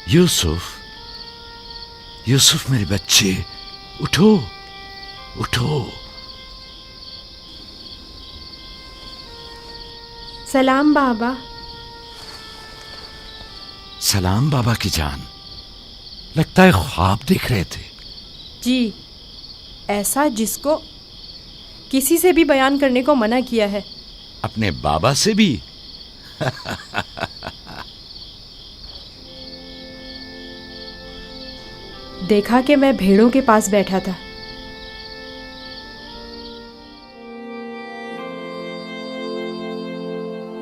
यूसुफ, यूसुफ मेरे बच्चे, उठो उठो। सलाम बाबा। सलाम बाबा की जान। लगता है ख्वाब देख रहे थे। जी, ऐसा जिसको किसी से भी बयान करने को मना किया है। अपने बाबा से भी? देखा कि मैं भेड़ों के पास बैठा था।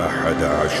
11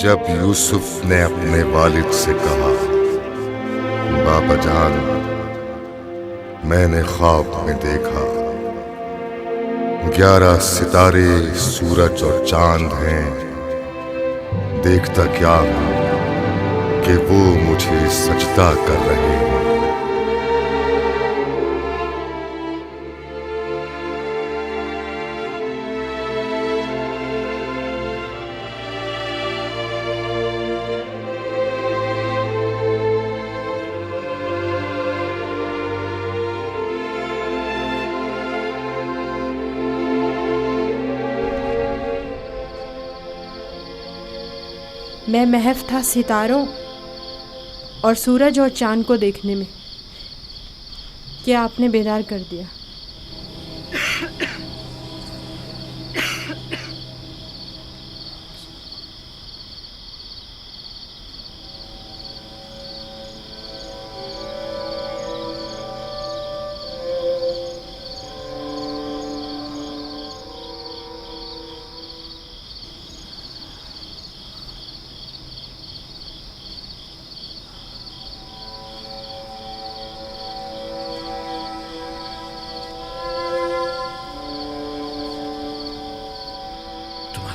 जब यूसुफ ने अपने वालिद से कहा, बाबा जान, मैंने ख्वाब में देखा 11 सितारे, सूरज और चांद हैं। देखता क्या हूं कि वो मुझे सजदा कर रहे हैं। मैं महफ था सितारों और सूरज और चांद को देखने में कि आपने बेदार कर दिया।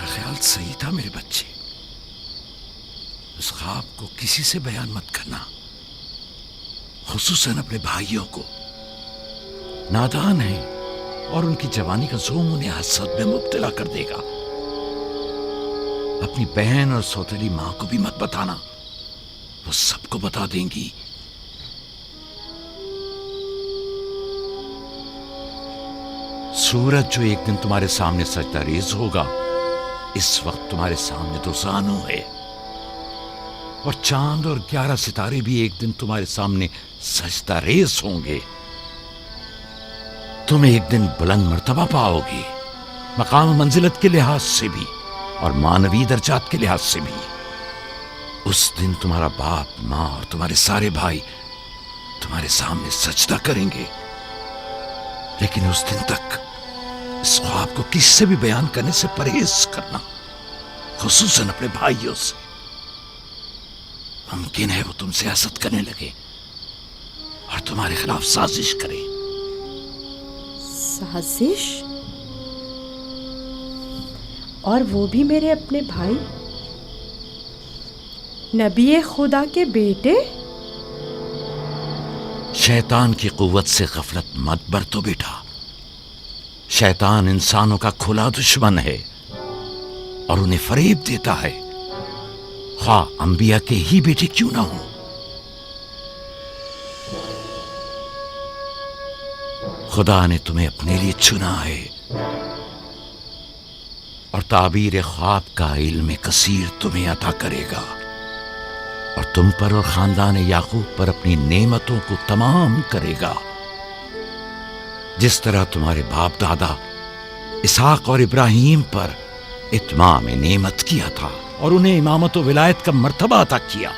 ख्याल सही था मेरे बच्चे। उस ख्वाब को किसी से बयान मत करना, खुसूसन अपने भाइयों को। नादान है और उनकी जवानी का जोम उन्हें हसद में मुब्तला कर देगा। अपनी बहन और सौतेली मां को भी मत बताना, वो सबको बता देंगी। सूरज जो एक दिन तुम्हारे सामने सजदा रेज होगा, इस वक्त तुम्हारे सामने तो जानू है, और चांद और 11 सितारे भी एक दिन तुम्हारे सामने सजदा रेज होंगे। तुम एक दिन बुलंद मर्तबा पाओगे, मकाम मंजिलत के लिहाज से भी और मानवी दर्जात के लिहाज से भी। उस दिन तुम्हारा बाप, मां और तुम्हारे सारे भाई तुम्हारे सामने सजदा करेंगे। लेकिन उस दिन तक इस ख्वाब को किसी से भी बयान करने से परहेज करना, खुसूसन अपने भाइयों से। मुमकिन है वो तुमसे हसद करने लगे और तुम्हारे खिलाफ साजिश करें। साजिश? और वो भी मेरे अपने भाई, नबी खुदा के बेटे? शैतान की कुव्वत से गफलत मत बरतो बेटा। शैतान इंसानों का खुला दुश्मन है और उन्हें फरेब देता है, खा अंबिया के ही बेटे क्यों ना हो। खुदा ने तुम्हें अपने लिए चुना है और ताबीर ख्वाब का इल्म कसीर तुम्हें अता करेगा और तुम पर और खानदान याकूब पर अपनी नेमतों को तमाम करेगा, जिस तरह तुम्हारे बाप दादा इसहाक और इब्राहिम पर इत्माम नेमत किया था और उन्हें इमामत व विलायत का मर्तबा अता किया।